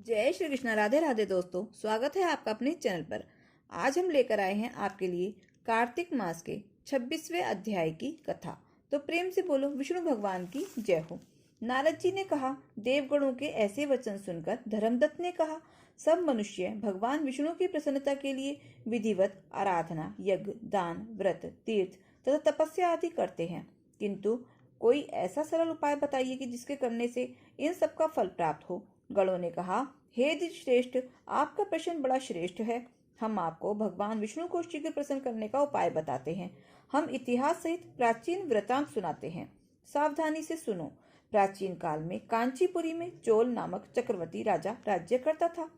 जय श्री कृष्णा। राधे राधे दोस्तों, स्वागत है आपका अपने चैनल पर। आज हम लेकर आए हैं आपके लिए कार्तिक मास के 26वें अध्याय की कथा। तो प्रेम से बोलो विष्णु भगवान की जय हो। नारद जी ने कहा, देवगणों के ऐसे वचन सुनकर धर्मदत्त ने कहा, सब मनुष्य भगवान विष्णु की प्रसन्नता के लिए विधिवत आराधना, यज्ञ, दान, व्रत, तीर्थ तथा तपस्या आदि करते हैं, किंतु कोई ऐसा सरल उपाय बताइए कि जिसके करने से इन सब का फल प्राप्त हो। गणों ने कहा, हे द्विज श्रेष्ठ, आपका प्रश्न बड़ा श्रेष्ठ है। हम आपको भगवान विष्णु को शीघ्र प्रसन्न करने का उपाय बताते हैं। हम इतिहास सहित प्राचीन वृतांत सुनाते हैं, सावधानी से सुनो। प्राचीन काल में कांचीपुरी में चोल नामक चक्रवर्ती राजा राज्य करता था।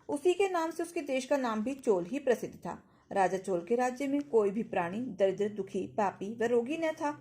उसी के नाम से उसके देश का नाम भी चोल ही प्रसिद्ध था। राजा चोल के राज्य में कोई भी प्राणी दरिद्र, दुखी, पापी व रोगी न था।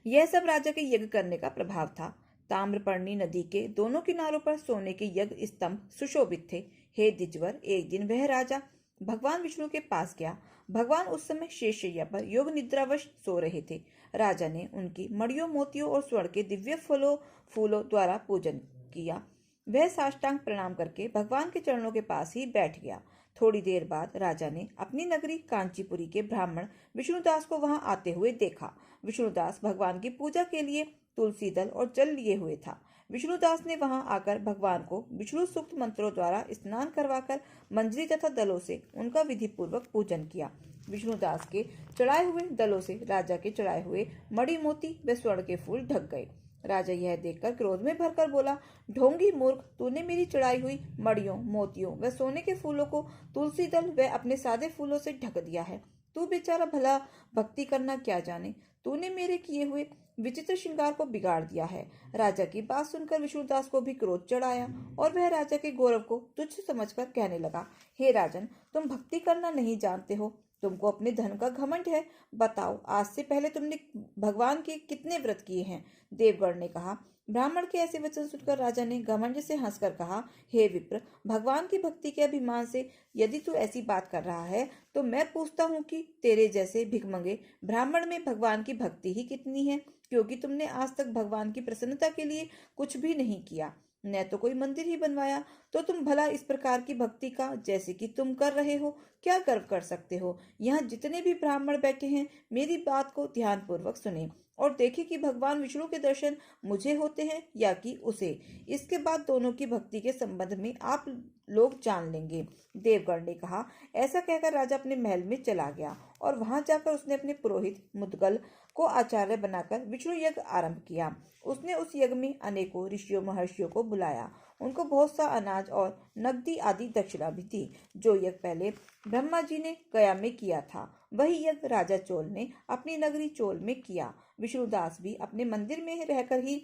यह सब राजा के यज्ञ करने का प्रभाव था। ताम्रपर्णी नदी के दोनों किनारों पर सोने के यज्ञ स्तंभ सुशोभित थे। हे द्विजवर, एक दिन वह राजा भगवान विष्णु के पास गया। भगवान उस समय शेषशैया पर योग निद्रावश सो रहे थे। राजा ने उनकी मणियों, मोतियों और स्वर्ण के दिव्य फूलों द्वारा पूजन किया। वह साष्टांग प्रणाम करके भगवान के चरणों के पास ही बैठ गया। थोड़ी देर बाद राजा ने अपनी नगरी कांचीपुरी के ब्राह्मण विष्णुदास को वहां आते हुए देखा। विष्णुदास भगवान की पूजा के लिए तुलसी दल और जल लिए हुए था। विष्णुदास ने वहां आकर भगवान को विष्णु सूक्त मंत्रों द्वारा स्नान करवाकर मंजरी तथा दलों से उनका विधि पूर्वक पूजन किया। विष्णुदास के चढ़ाए हुए दलों से राजा के चढ़ाए हुए मणि, मोती व स्वर्ण के फूल ढक गए। राजा यह देखकर क्रोध में भरकर बोला, ढोंगी मूर्ख, तूने मेरी चढ़ाई हुई मणियों, मोतियों व सोने के फूलों को तुलसी दल व अपने सादे फूलों से ढक दिया है। तू बेचारा भला भक्ति करना क्या जाने। तूने मेरे किए हुए विचित्र श्रृंगार को बिगाड़ दिया है। राजा की बात सुनकर विष्णुदास को भी क्रोध चढ़ाया और वह राजा के गौरव को तुच्छ समझकर कहने लगा, हे राजन, तुम भक्ति करना नहीं जानते हो, तुमको अपने धन का घमंड है। बताओ, आज से पहले तुमने भगवान के कितने व्रत किए हैं? देवगण ने कहा। ब्राह्मण के ऐसे वचन सुनकर राजा ने घमंड से हंसकर कहा, हे विप्र, भगवान की भक्ति के अभिमान से यदि तू ऐसी बात कर रहा है तो मैं पूछता हूँ कि तेरे जैसे भिखमंगे ब्राह्मण में भगवान की भक्ति ही कितनी है, क्योंकि तुमने आज तक भगवान की प्रसन्नता के लिए कुछ भी नहीं किया, न तो कोई मंदिर ही बनवाया। तो तुम भला इस प्रकार की भक्ति का जैसे कि तुम कर रहे हो क्या गर्व कर सकते हो? यहाँ जितने भी ब्राह्मण बैठे हैं, मेरी बात को ध्यान पूर्वक सुने और देखें कि भगवान विष्णु के दर्शन मुझे होते हैं या कि उसे। इसके बाद दोनों की भक्ति के संबंध में आप लोग जान लेंगे। देवगण ने कहा। ऐसा कहकर राजा अपने महल में चला गया और वहां जाकर उसने अपने पुरोहित मुद्गल को आचार्य बनाकर विष्णु यज्ञ आरंभ किया। उसने उस यज्ञ में अनेकों ऋषियों, महर्षियों को बुलाया। उनको बहुत सा अनाज और नकदी आदि दक्षिणा भी दी। जो यज्ञ पहले ब्रह्मा जी ने गया में किया था, वही यज्ञ राजा चोल ने अपनी नगरी चोल में किया। विष्णुदास भी अपने मंदिर में रहकर ही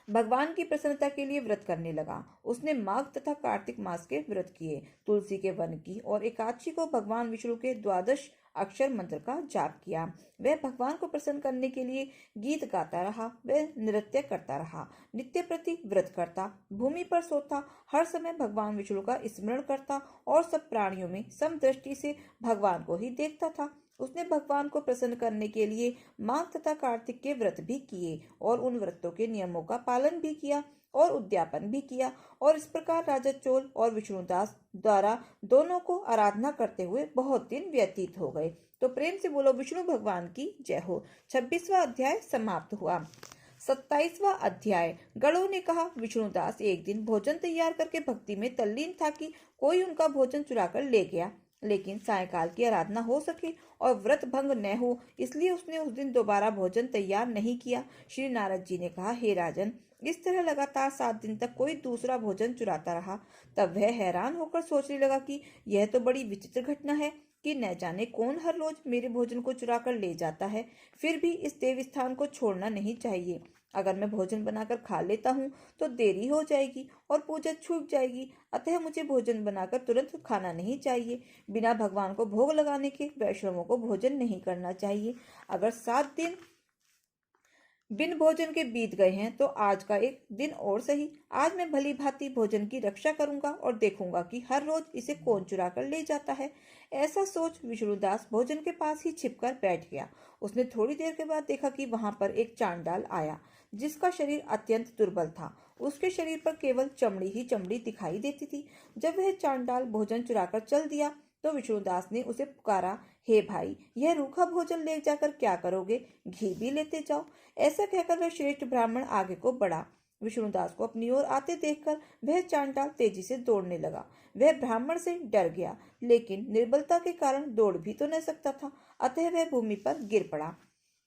भगवान की प्रसन्नता के लिए व्रत करने लगा। उसने माघ तथा कार्तिक मास के व्रत किए, तुलसी के वन की और एकादशी को भगवान विष्णु के 12 अक्षर मंत्र का जाप किया। वह भगवान को प्रसन्न करने के लिए गीत गाता रहा, वह नृत्य करता रहा, नित्य प्रति व्रत करता, भूमि पर सोता, हर समय भगवान विष्णु का स्मरण करता और सब प्राणियों में समदृष्टि से भगवान को ही देखता था। उसने भगवान को प्रसन्न करने के लिए माघ तथा कार्तिक के व्रत भी किए और उन व्रतों के नियमों का पालन भी किया और उद्यापन भी किया। और इस प्रकार राजा चोल और विष्णुदास द्वारा दोनों को आराधना करते हुए बहुत दिन व्यतीत हो गए। तो प्रेम से बोलो विष्णु भगवान की जय हो। 26वां अध्याय समाप्त हुआ। 27वां अध्याय। गणों ने कहा, विष्णुदास एक दिन भोजन तैयार करके भक्ति में तल्लीन था कि कोई उनका भोजन चुरा कर ले गया, लेकिन सायंकाल की आराधना हो सके और व्रत भंग न हो, इसलिए उसने उस दिन दोबारा भोजन तैयार नहीं किया। श्री नारद जी ने कहा, हे राजन, इस तरह लगातार 7 दिन तक कोई दूसरा भोजन चुराता रहा। तब वह हैरान होकर सोचने लगा कि यह तो बड़ी विचित्र घटना है कि न जाने कौन हर रोज मेरे भोजन को चुरा कर ले जाता है। फिर भी इस देव स्थान को छोड़ना नहीं चाहिए। अगर मैं भोजन बनाकर खा लेता हूँ तो देरी हो जाएगी और पूजा छूट जाएगी, अतः मुझे भोजन बनाकर तुरंत खाना नहीं चाहिए। बिना भगवान को भोग लगाने के वैष्णवों को भोजन नहीं करना चाहिए। अगर 7 दिन बिन भोजन के बीत गए हैं तो आज का एक दिन और सही। आज मैं भली भांति भोजन की रक्षा करूंगा और देखूंगा कि हर रोज इसे कौन चुरा कर ले जाता है। ऐसा सोच विष्णुदास भोजन के पास ही छिपकर बैठ गया। उसने थोड़ी देर के बाद देखा कि वहां पर एक चांडाल आया, जिसका शरीर अत्यंत दुर्बल था उसके शरीर पर केवल चमड़ी ही चमड़ी दिखाई देती थी। जब वह चांडाल भोजन चुराकर चल दिया तो विष्णुदास ने उसे पुकारा, हे भाई, यह रूखा भोजन ले जाकर क्या करोगे? घी भी लेते जाओ। ऐसा कहकर वह श्रेष्ठ ब्राह्मण आगे को बढ़ा। विष्णुदास को अपनी ओर आते देखकर वह चांडाल तेजी से दौड़ने लगा। वह ब्राह्मण से डर गया, लेकिन निर्बलता के कारण दौड़ भी तो न सकता था, अतः वह भूमि पर गिर पड़ा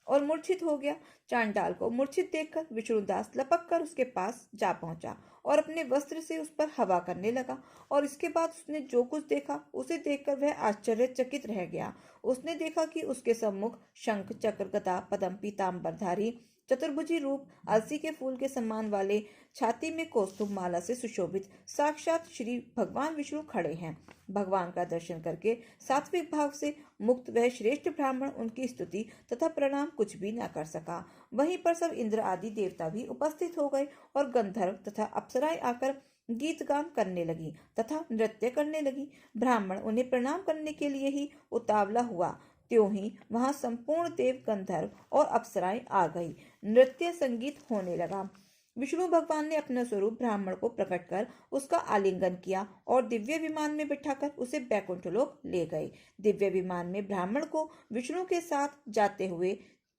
और मूर्छित हो गया। चांडाल को मूर्छित देखकर विष्णुदास लपक कर उसके पास जा पहुंचा और अपने वस्त्र से उस पर हवा करने लगा। और इसके बाद उसने जो कुछ देखा उसे देखकर वह आश्चर्यचकित रह गया। उसने देखा कि उसके सम्मुख शंख, चक्र, गदा, पद्म, पीतांबरधारी चतुर्भुजी रूप, अलसी के फूल के सम्मान वाले, छाती में कौस्तुभ माला से सुशोभित साक्षात श्री भगवान विष्णु खड़े हैं। भगवान का दर्शन करके सात्विक भाव से मुक्त वह श्रेष्ठ ब्राह्मण उनकी स्तुति तथा प्रणाम कुछ भी न कर सका। वहीं पर सब इंद्र आदि देवता भी उपस्थित हो गए और गंधर्व तथा अप्सराएं आकर गीत गान करने लगी तथा नृत्य करने लगी। ब्राह्मण उन्हें प्रणाम करने के लिए ही उतावला हुआ, त्यों ही वहां संपूर्ण देव, गंधर्व और अप्सराएं आ गई। नृत्य संगीत होने लगा। विष्णु भगवान ने अपना स्वरूप ब्राह्मण को प्रकट कर उसका आलिंगन किया और दिव्य विमान में बिठाकर उसे बैकुंठ लोक ले गए। दिव्य विमान में ब्राह्मण को विष्णु के साथ जाते हुए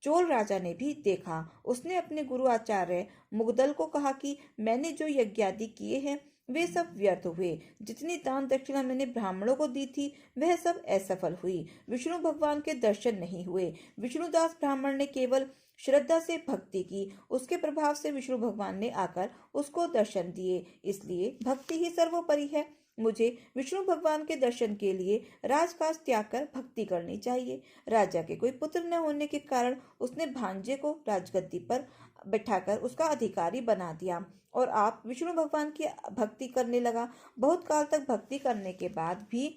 चोल राजा ने भी देखा। उसने अपने गुरु आचार्य मुगदल को कहा कि मैंने जो यज्ञादि किए हैं वे सब व्यर्थ हुए। जितनी दान दक्षिणा मैंने ब्राह्मणों को दी थी वह सब असफल हुई। विष्णु भगवान के दर्शन नहीं हुए। विष्णुदास ब्राह्मण ने केवल श्रद्धा से भक्ति की, उसके प्रभाव से विष्णु भगवान ने आकर उसको दर्शन दिए। इसलिए भक्ति ही सर्वोपरि है। मुझे विष्णु भगवान के दर्शन के लिए राजकाज त्याग कर भक्ति करनी चाहिए। राजा के कोई पुत्र न होने के कारण उसने भांजे को राजगद्दी पर बैठाकर उसका अधिकारी बना दिया और आप विष्णु भगवान की भक्ति करने लगा। बहुत काल तक भक्ति करने के बाद भी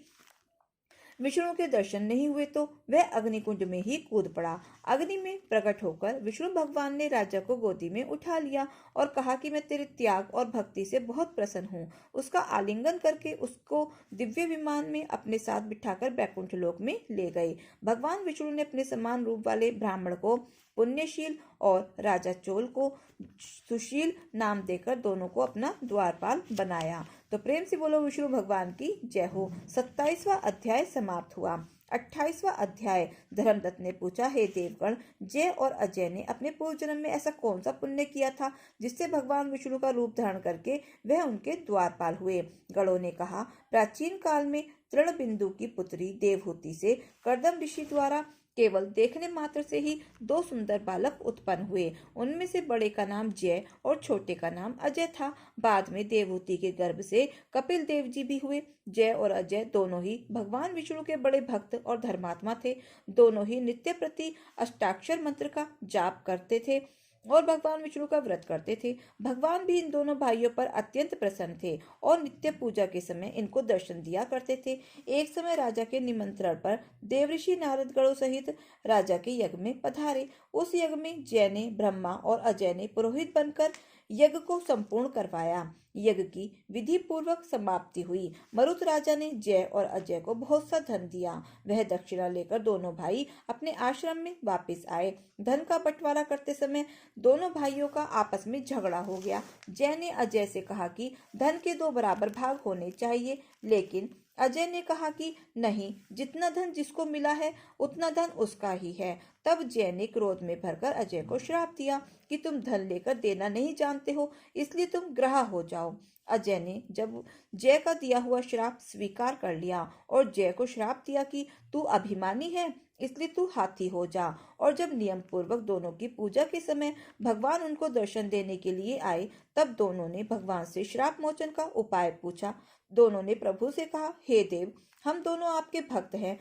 विष्णु के दर्शन नहीं हुए तो वह अग्निकुंड में ही कूद पड़ा। अग्नि में प्रकट होकर विष्णु भगवान ने राजा को गोदी में उठा लिया और कहा कि मैं तेरे त्याग और भक्ति से बहुत प्रसन्न हूँ। उसका आलिंगन करके उसको दिव्य विमान में अपने साथ बिठाकर बैकुंठ लोक में ले गए। भगवान विष्णु ने अपने समान रूप वाले ब्राह्मण को पुण्यशील और राजा चोल को सुशील नाम देकर दोनों को अपना द्वारपाल बनाया। तो प्रेम से बोलो विष्णु भगवान की जय हो। 27वां अध्याय समाप्त हुआ। 28वां अध्याय। धर्मदत्त ने पूछा, हे देवगण, जय और अजय ने अपने पूर्व जन्म में ऐसा कौन सा पुण्य किया था जिससे भगवान विष्णु का रूप धारण करके वह उनके द्वारपाल हुए? गणों ने कहा, प्राचीन काल में तृणबिंदु की पुत्री देवहूति से कर्दम ऋषि द्वारा केवल देखने मात्र से ही 2 सुंदर बालक उत्पन्न हुए। उनमें से बड़े का नाम जय और छोटे का नाम अजय था। बाद में देवहूति के गर्भ से कपिल देव जी भी हुए। जय और अजय दोनों ही भगवान विष्णु के बड़े भक्त और धर्मात्मा थे। दोनों ही नित्य प्रति अष्टाक्षर मंत्र का जाप करते थे और भगवान विष्णु का व्रत करते थे। भगवान भी इन दोनों भाइयों पर अत्यंत प्रसन्न थे और नित्य पूजा के समय इनको दर्शन दिया करते थे। एक समय राजा के निमंत्रण पर देवऋषि नारद गणों सहित राजा के यज्ञ में पधारे। उस यज्ञ में जय ने, ब्रह्मा और अजय ने पुरोहित बनकर यज्ञ को संपूर्ण करवाया। यज्ञ की विधि पूर्वक समाप्ति हुई। मरुत राजा ने जय और अजय को बहुत सा धन दिया। वह दक्षिणा लेकर दोनों भाई अपने आश्रम में वापस आए। धन का बंटवारा करते समय दोनों भाइयों का आपस में झगड़ा हो गया। जय ने अजय से कहा कि धन के 2 बराबर भाग होने चाहिए, लेकिन अजय ने कहा कि नहीं, जितना धन जिसको मिला है उतना धन उसका ही है। तब जय ने क्रोध में भरकर अजय को श्राप दिया कि तुम धन लेकर देना नहीं जानते हो, इसलिए तुम ग्रह हो जाओ। अजय ने जब जय का दिया हुआ श्राप स्वीकार कर लिया और जय को श्राप दिया कि तू अभिमानी है, इसलिए तू हाथी हो जा। और जब नियम पूर्वक दोनों की पूजा के समय भगवान उनको दर्शन देने के लिए आए, तब दोनों ने भगवान से श्राप मोचन का उपाय पूछा। दोनों ने प्रभु से कहा, हे देव, हम दोनों आपके भक्त हैं,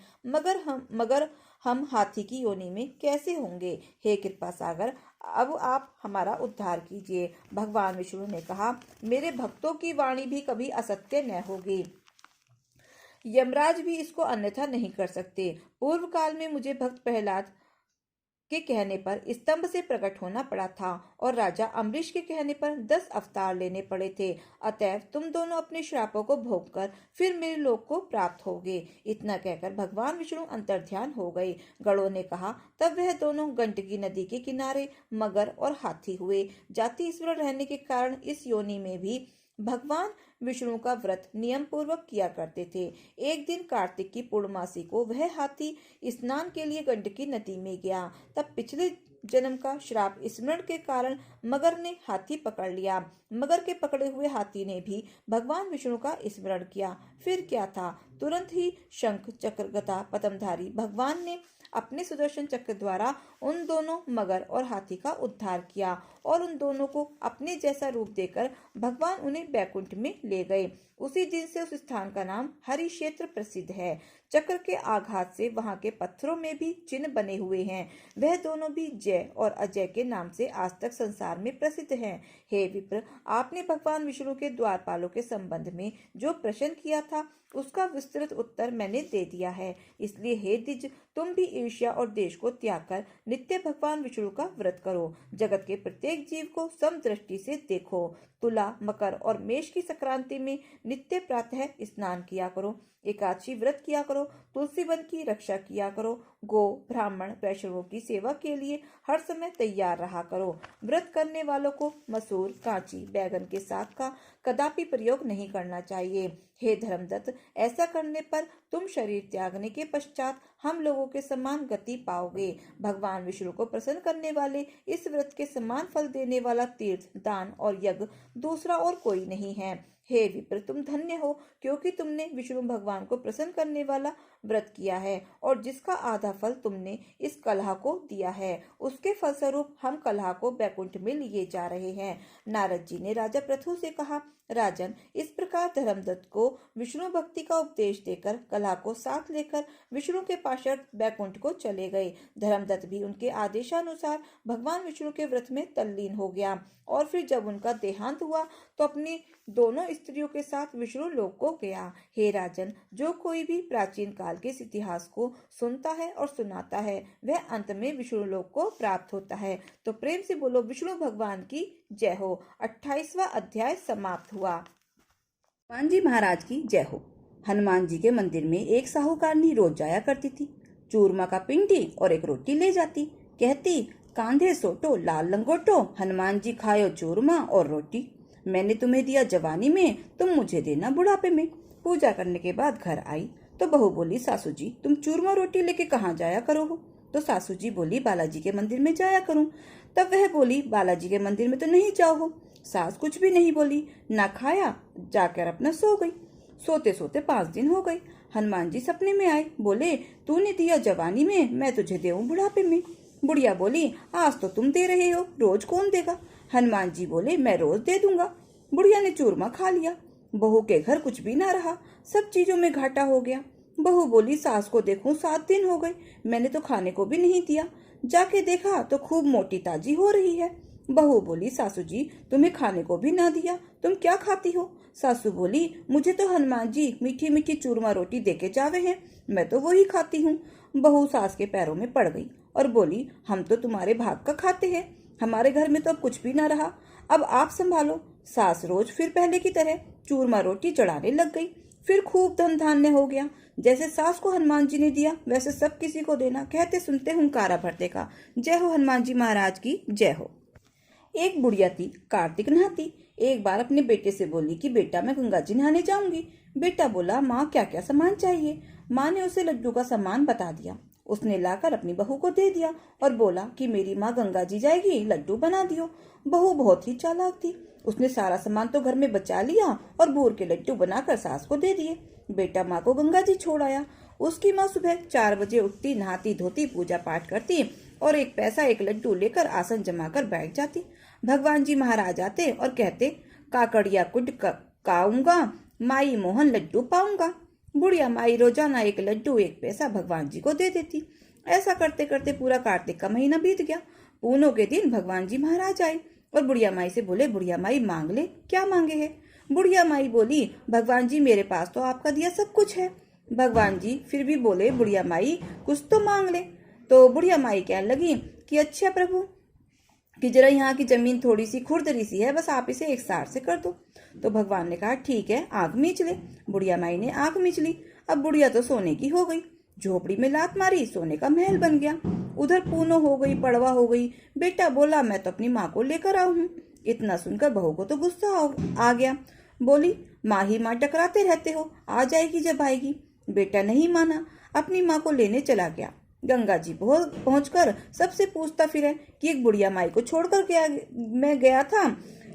मगर हम हाथी की योनि में कैसे होंगे? हे कृपा सागर, अब आप हमारा उद्धार कीजिए। भगवान विष्णु ने कहा, मेरे भक्तों की वाणी भी कभी असत्य न होगी। यमराज भी इसको अन्यथा नहीं कर सकते। पूर्व काल में मुझे भक्त प्रहलाद के कहने पर स्तंभ से प्रकट होना पड़ा था और राजा अम्बरीश के कहने पर 10 अवतार लेने पड़े थे। अतएव तुम दोनों अपने श्रापों को भोगकर फिर मेरे लोक को प्राप्त होगे। इतना कहकर भगवान विष्णु अंतर्ध्यान हो गए। गणों ने कहा, तब वह दोनों गंडकी नदी के किनारे मगर और हाथी हुए। जाति ईश्वर रहने के कारण इस योनि में भी भगवान विष्णु का व्रत नियम पूर्वक किया करते थे। एक दिन कार्तिक की पूर्णमासी को वह हाथी स्नान के लिए गंडकी नदी में गया। तब पिछले जन्म का श्राप स्मरण के कारण मगर ने हाथी पकड़ लिया। मगर के पकड़े हुए हाथी ने भी भगवान विष्णु का स्मरण किया। फिर क्या था, तुरंत ही शंख चक्र गदा पद्मधारी भगवान ने अपने सुदर्शन चक्र द्वारा उन दोनों मगर और हाथी का उद्धार किया और उन दोनों को अपने जैसा रूप देकर भगवान उन्हें बैकुंठ में ले गए। उसी दिन से उस स्थान का नाम हरि क्षेत्र प्रसिद्ध है। चक्र के आघात से वहां के पत्थरों में भी चिन्ह बने हुए हैं। वह दोनों भी जय और अजय के नाम से आज तक संसार में प्रसिद्ध हैं। हे विप्र, आपने भगवान विष्णु के द्वारपालों के संबंध में जो प्रश्न किया था उसका विस्तृत उत्तर मैंने दे दिया है। इसलिए हे द्विज, तुम भी ईर्ष्या और देश को त्याग कर नित्य भगवान विष्णु का व्रत करो। जगत के प्रत्येक जीव को समदृष्टि से देखो। तुला, मकर और मेष की संक्रांति में नित्य प्रातः स्नान किया करो। एकादशी व्रत किया करो। तुलसी वन की रक्षा किया करो। गो, ब्राह्मण, वैष्णवों की सेवा के लिए हर समय तैयार रहा करो। व्रत करने वालों को मसूर, कांची, बैगन के साग का कदापि प्रयोग नहीं करना चाहिए। हे धर्मदत्त, ऐसा करने पर तुम शरीर त्यागने के पश्चात हम लोगों के समान गति पाओगे। भगवान विष्णु को प्रसन्न करने वाले इस व्रत के समान फल देने वाला तीर्थ, दान और यज्ञ दूसरा और कोई नहीं है। हे विप्र, तुम धन्य हो, क्योंकि तुमने विष्णु भगवान को प्रसन्न करने वाला व्रत किया है और जिसका आधा फल तुमने इस कलह को दिया है। उसके फलस्वरूप हम कलह को बैकुंठ में लिए जा रहे हैं। नारद जी ने राजा पृथु से कहा, राजन, इस प्रकार धर्मदत्त को विष्णु भक्ति का उपदेश देकर कलह को साथ लेकर विष्णु के पार्षद बैकुंठ को चले गए। धर्मदत्त भी उनके आदेशानुसार भगवान विष्णु के व्रत में तल्लीन हो गया और फिर जब उनका देहांत हुआ तो अपनी दोनों स्त्रियों के साथ विष्णु लोक को गया। हे राजन, जो कोई भी प्राचीन काल के इस इतिहास को सुनता है और सुनाता है वह अंत में विष्णु लोक को प्राप्त होता है। तो प्रेम से बोलो विष्णु भगवान की जय हो। 28वां अध्याय समाप्त हुआ। हनुमान जी महाराज की जय हो। हनुमान जी के मंदिर में एक साहूकारनी रोज जाया करती थी। चूरमा का पिंडी और एक रोटी ले जाती। कहती, कांधे सोटो लाल लंगोटो, हनुमान जी खायो चूरमा और रोटी। मैंने तुम्हें दिया जवानी में, तुम मुझे देना बुढ़ापे में। पूजा करने के बाद घर आई तो बहू बोली, सासू जी तुम चूरमा रोटी लेके कहाँ जाया करो हो? तो सासू जी बोली, बालाजी के मंदिर में जाया करूं। तब वह बोली, बालाजी के मंदिर में तो नहीं जाओ हो। सास कुछ भी नहीं बोली, ना खाया, जाकर अपना सो गई। सोते सोते 5 दिन हो गए। हनुमान जी सपने में आए। बोले, तूने दिया जवानी में, मैं तुझे देऊं बुढ़ापे में। बुढ़िया बोली, आज तो तुम दे रहे हो, रोज कौन देगा? हनुमान जी बोले, मैं रोज दे दूंगा। बुढ़िया ने चूरमा खा लिया। बहू के घर कुछ भी ना रहा, सब चीजों में घाटा हो गया। बहू बोली, सास को देखूं 7 दिन हो गए, मैंने तो खाने को भी नहीं दिया। जाके देखा तो खूब मोटी ताजी हो रही है। बहू बोली, सासू जी तुम्हें खाने को भी ना दिया, तुम क्या खाती हो? सासू बोली, मुझे तो हनुमान जी मीठी मीठी चूरमा रोटी देके जावे हैं, मैं तो वही खाती हूँ। बहू सास के पैरों में पड़ गई और बोली, हम तो तुम्हारे भाग का खाते हैं, हमारे घर में तो अब कुछ भी ना रहा, अब आप संभालो। सास रोज फिर पहले की तरह चूरमा रोटी चढ़ाने लग गई। फिर खूब धन धान्य हो गया। जैसे सास को हनुमान जी ने दिया वैसे सब किसी को देना। कहते सुनते हुंकारा भरते का। जय हो हनुमान जी महाराज की जय हो। एक बुढ़िया थी, कार्तिक नहाती। एक बार अपने बेटे से बोली कि बेटा मैं गंगा जी नहाने जाऊंगी। बेटा बोला, माँ क्या क्या सामान चाहिए? माँ ने उसे लड्डू का सामान बता दिया। उसने लाकर अपनी बहू को दे दिया और बोला कि मेरी माँ गंगा जी जाएगी, लड्डू बना दियो। बहू बहुत ही चालाक थी, उसने सारा सामान तो घर में बचा लिया और बूर के लड्डू बनाकर सास को दे दिए। बेटा माँ को गंगा जी छोड़ आया। उसकी माँ सुबह 4 बजे उठती, नहाती धोती, पूजा पाठ करती और 1 पैसा 1 लड्डू लेकर आसन जमाकर बैठ जाती। भगवान जी महाराज आते और कहते, काकड़िया कुड काऊंगा, माई मोहन लड्डू पाऊंगा। बुढ़िया माई रोजाना 1 लड्डू 1 पैसा भगवान जी को दे देती। ऐसा करते करते पूरा कार्तिक का महीना बीत गया। पूनों के दिन भगवान जी महाराज आए और बुढ़िया माई से बोले, बुढ़िया माई मांग ले, क्या मांगे है? बुढ़िया माई बोली, भगवान जी मेरे पास तो आपका दिया सब कुछ है। भगवान जी फिर भी बोले, बुढ़िया माई कुछ तो मांग ले। तो बुढ़िया माई कहने लगी कि अच्छा प्रभु, कि जरा यहाँ की जमीन थोड़ी सी खुरदरी सी है, बस आप इसे एक सार से कर दो। तो भगवान ने कहा ठीक है, आंख मीच ले। बुढ़िया माई ने आंख मीच ली। अब बुढ़िया तो सोने की हो गई। झोपड़ी में लात मारी, सोने का महल बन गया। उधर पूनो हो गई, पड़वा हो गई। बेटा बोला मैं तो अपनी माँ को लेकर आऊ हूँ। इतना सुनकर बहू को तो गुस्सा आ गया। बोली माँ ही माँ टकराते रहते हो, आ जाएगी जब आएगी। बेटा नहीं माना, अपनी माँ को लेने चला गया। गंगा जी पहुंचकर सबसे पूछता फिरे कि एक बुढ़िया माई को छोड़कर मैं गया था,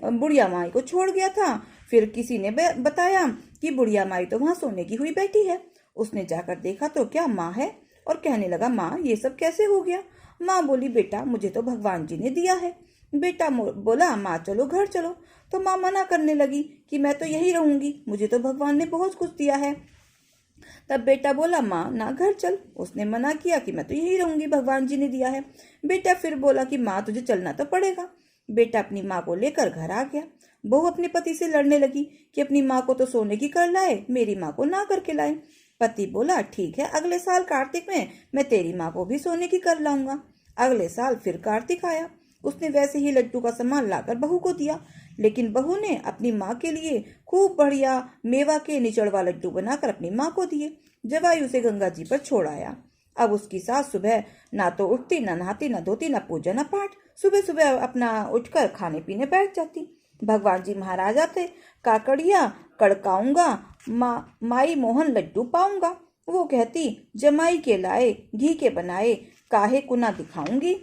बुढ़िया माई को छोड़ गया था। फिर किसी ने बताया कि बुढ़िया माई तो वहां सोने की हुई बैठी है। उसने जाकर देखा तो क्या माँ है, और कहने लगा माँ ये सब कैसे हो गया। माँ बोली बेटा मुझे तो भगवान जी ने दिया है। बेटा बोला माँ चलो घर चलो। तो माँ मना करने लगी कि मैं तो यही रहूंगी, मुझे तो भगवान ने बहुत कुछ दिया है। तब बेटा बोला माँ ना घर चल। उसने मना किया कि मैं तो यही रहूंगी, भगवान जी ने दिया है। बेटा फिर बोला कि माँ तुझे चलना तो पड़ेगा। बेटा अपनी माँ को लेकर घर आ गया। बहू अपने पति से लड़ने लगी कि अपनी माँ को तो सोने की कर लाए, मेरी माँ को ना करके लाए। पति बोला ठीक है, अगले साल कार्तिक में मैं तेरी माँ को भी सोने की कर लाऊंगा। अगले साल फिर कार्तिक आया। उसने वैसे ही लड्डू का सामान लाकर बहू को दिया, लेकिन बहू ने अपनी माँ के लिए खूब बढ़िया मेवा के निचड़वा लड्डू बनाकर अपनी माँ को दिए। जवाई उसे गंगा जी पर छोड़ आया। अब उसकी सास सुबह ना तो उठती, ना नहाती, ना धोती, ना पूजा, ना पाठ। सुबह सुबह अपना उठकर खाने पीने बैठ जाती। भगवान जी महाराज आते, काकड़िया कड़काऊंगा, माई मोहन लड्डू पाऊंगा। वो कहती जमाई के लाए, घी के बनाए, काहे कुना दिखाऊंगी,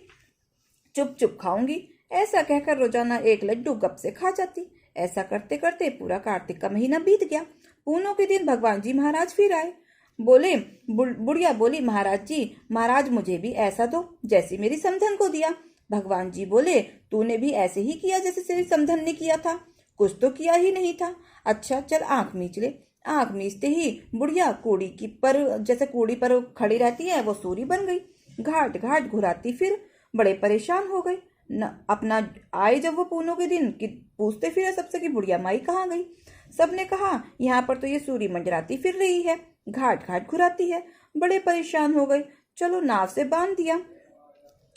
चुप चुप खाऊंगी। ऐसा कहकर रोजाना एक लड्डू गप से खा जाती। ऐसा करते करते पूरा कार्तिक का महीना बीत गया। पूनों के दिन भगवान जी महाराज फिर आए। बोले बुढ़िया बोली महाराज जी, महाराज मुझे भी ऐसा दो जैसे मेरी समधन को दिया। भगवान जी बोले तूने भी ऐसे ही किया जैसे तेरी समधन ने किया था, कुछ तो किया ही नहीं था। अच्छा चल आंख मीच ले। आंख मीचते ही बुढ़िया कूड़ी की पर जैसे कूड़ी पर खड़ी रहती है वो सूरी बन गई। घाट घाट घुराती फिर बड़े परेशान हो गए न। अपना आए जब वो पूनों के दिन कि पूछते फिरे सबसे कि बुढ़िया माई कहाँ गई। सबने कहा यहाँ पर तो ये सूरी मंडराती फिर रही है, घाट घाट घुराती है। बड़े परेशान हो गए, चलो नाव से बांध दिया।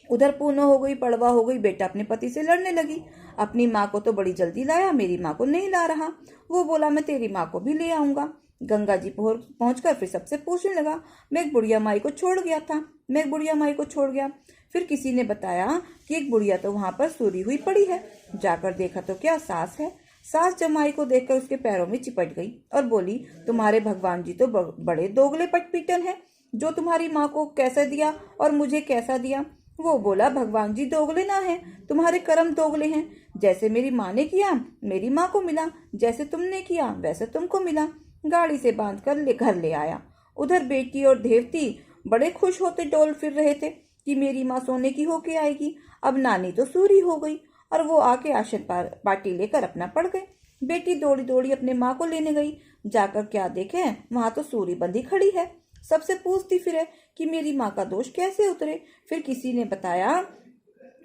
उधर पूनो हो गई, पड़वा हो गई। बेटा अपने पति से लड़ने लगी, अपनी माँ को तो बड़ी जल्दी लाया, मेरी माँ को नहीं ला रहा। वो बोला मैं तेरी माँ को भी ले आऊंगा। गंगा जी पहुंचकर फिर सबसे पूछने लगा मैं एक बुढ़िया माई को छोड़ गया था, मैं एक बुढ़िया माई को छोड़ गया। फिर किसी ने बताया कि एक बुढ़िया तो वहां पर सूरी हुई पड़ी है। जाकर देखा तो क्या सास है। सास जमाई को देखकर उसके पैरों में चिपट गई और बोली तुम्हारे भगवान जी तो बड़े दोगले पटपीटन है, जो तुम्हारी माँ को कैसा दिया और मुझे कैसा दिया। वो बोला भगवान जी दोगले ना है, तुम्हारे कर्म दोगले हैं। जैसे मेरी माँ ने किया मेरी माँ को मिला, जैसे तुमने किया वैसे तुमको मिला। गाड़ी से बांध कर घर ले आया। उधर बेटी और देवती बड़े खुश होते डोल फिर रहे थे कि मेरी माँ सोने की होके आएगी। अब नानी तो सूरी हो गई और वो आके आशन पार्टी लेकर अपना पड़ गए। बेटी दौड़ी दौड़ी अपने माँ को लेने गई। जाकर क्या देखे वहां तो सूरी बंधी खड़ी है। सबसे पूछती फिरे कि मेरी माँ का दोष कैसे उतरे। फिर किसी ने बताया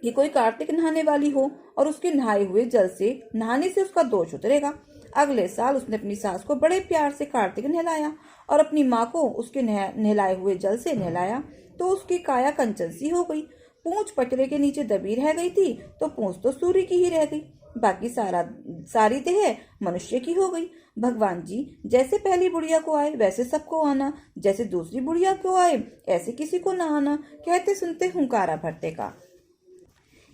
कि कोई कार्तिक नहाने वाली हो और उसके नहाए हुए जल से नहाने से उसका दोष उतरेगा। अगले साल उसने अपनी सास को बड़े प्यार से कार्तिक नहलाया और अपनी माँ को उसके नहलाए हुए जल से नहलाया तो उसकी काया कंचन सी हो गई। पूंछ पटरे के नीचे दबी रह गई थी तो पूंछ तो सूर्य की ही रह गई, बाकी सारी देह मनुष्य की हो गई। भगवान जी जैसे पहली बुढ़िया को आए वैसे सबको आना, जैसे दूसरी बुढ़िया को आए ऐसे किसी को ना आना। कहते सुनते हुंकारा भरते का।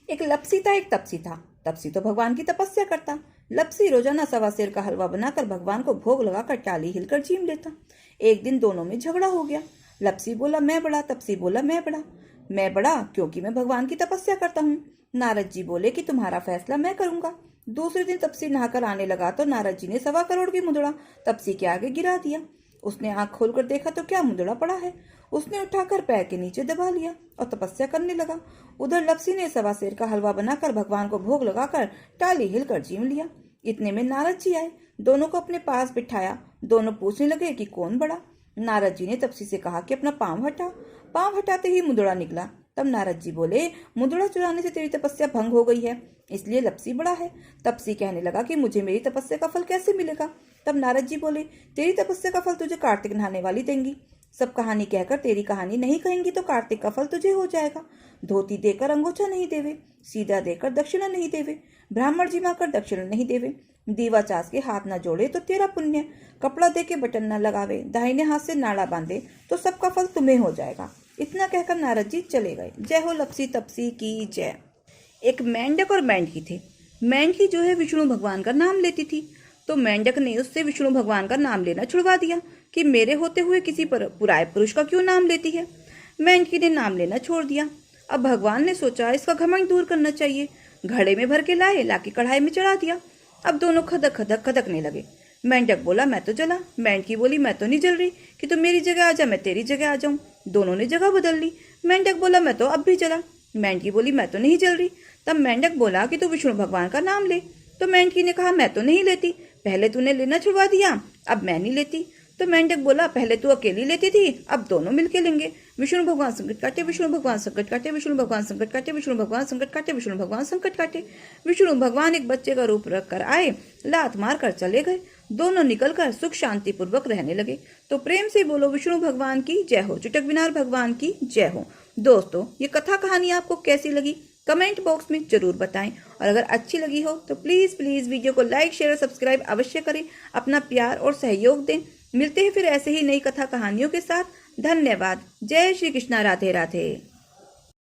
एक लपसी था, एक तपसी था। तपसी तो भगवान की तपस्या करता। लपसी रोजाना सवा सेर का हलवा बनाकर भगवान को भोग लगाकर टाली हिलकर झीम लेता। एक दिन दोनों में झगड़ा हो गया। लपसी बोला मैं बड़ा, तपसी बोला मैं बड़ा। मैं बड़ा क्योंकि मैं भगवान की तपस्या करता हूँ। नारद जी बोले कि तुम्हारा फैसला मैं करूंगा। दूसरे दिन तपसी नहाकर आने लगा तो नारद जी ने 1.25 करोड़ की मुद्रा तपसी के आगे गिरा दिया। उसने आंख खोलकर देखा तो क्या मुद्रा पड़ा है। उसने उठाकर पैर के नीचे दबा लिया और तपस्या करने लगा। उधर लपसी ने 1.25 सेर का हलवा बनाकर भगवान को भोग लगाकर टाली हिलकर झीम लिया। इतने में नारद जी आए, दोनों को अपने पास बिठाया। दोनों पूछने लगे कि कौन बड़ा। नारद जी ने तपसी से कहा कि अपना पांव हटा। पांव हटाते ही मुद्रा निकला। तब नारद जी बोले मुद्रा चुराने से तेरी तपस्या भंग हो गई है, इसलिए लपसी बड़ा है। तपसी कहने लगा कि मुझे मेरी तपस्या का फल कैसे मिलेगा। तब नारद जी बोले तेरी तपस्या का फल तुझे कार्तिक नहाने वाली देंगी। सब कहानी कहकर तेरी कहानी नहीं कहेंगी तो कार्तिक का फल तुझे हो जाएगा। धोती देकर अंगोछा नहीं देवे, सीधा देकर दक्षिणा नहीं देवे, ब्राह्मण जिमा कर दक्षिणा नहीं देवे, दीवा चास के हाथ न जोड़े तो तेरा पुण्य, कपड़ा दे के बटन न लगावे, दाहिने हाथ से नाड़ा बांधे तो सबका फल तुम्हें हो जाएगा। इतना कहकर नारद जी चले गए। जय हो लपसी तपसी की जय। एक मेंढक और मेंढकी थे। मेंढकी जो है विष्णु भगवान का नाम लेती थी, तो मेंढक ने उससे विष्णु भगवान का नाम लेना छुड़वा दिया कि मेरे होते हुए किसी पुराए पुरुष का क्यों नाम लेती है। मेंढकी ने नाम लेना छोड़ दिया। अब भगवान ने सोचा इसका घमंड दूर करना चाहिए। घड़े में भर के लाके कढ़ाई में चढ़ा दिया। अब दोनों खदक खदक खदकने लगे। मेंढक बोला मैं तो जला। मेंढकी बोली मैं तो नहीं जल रही, कि तू मेरी जगह आ जा, मैं तेरी जगह आ जाऊं। दोनों ने जगह बदल ली। मेंढक बोला मैं तो अब भी जला। मेंढकी बोली मैं तो नहीं जल रही। तब मेंढक बोला कि तू विष्णु भगवान का नाम ले। तो मेंढकी ने कहा मैं तो नहीं लेती, पहले तूने लेना छुड़वा दिया, अब मैं नहीं लेती। तो मेंढक बोला पहले तू अकेली लेती थी, अब दोनों मिलके लेंगे। विष्णु भगवान संकट काटे, विष्णु भगवान संकट काटे, विष्णु भगवान संकट काटे, विष्णु भगवान संकट काटे, विष्णु भगवान संकट काटे। विष्णु भगवान एक बच्चे का रूप रख कर आए, लात मार कर चले गए। दोनों निकलकर सुख शांति पूर्वक रहने लगे। तो प्रेम से बोलो विष्णु भगवान की जय हो, चुटक विनार भगवान की जय हो। दोस्तों, ये कथा कहानी आपको कैसी लगी कमेंट बॉक्स में जरूर बताएं, और अगर अच्छी लगी हो तो प्लीज वीडियो को लाइक शेयर और सब्सक्राइब अवश्य करें। अपना प्यार और सहयोग दें। मिलते हैं फिर ऐसे ही नई कथा कहानियों के साथ। धन्यवाद। जय श्री कृष्णा। राधे राधे।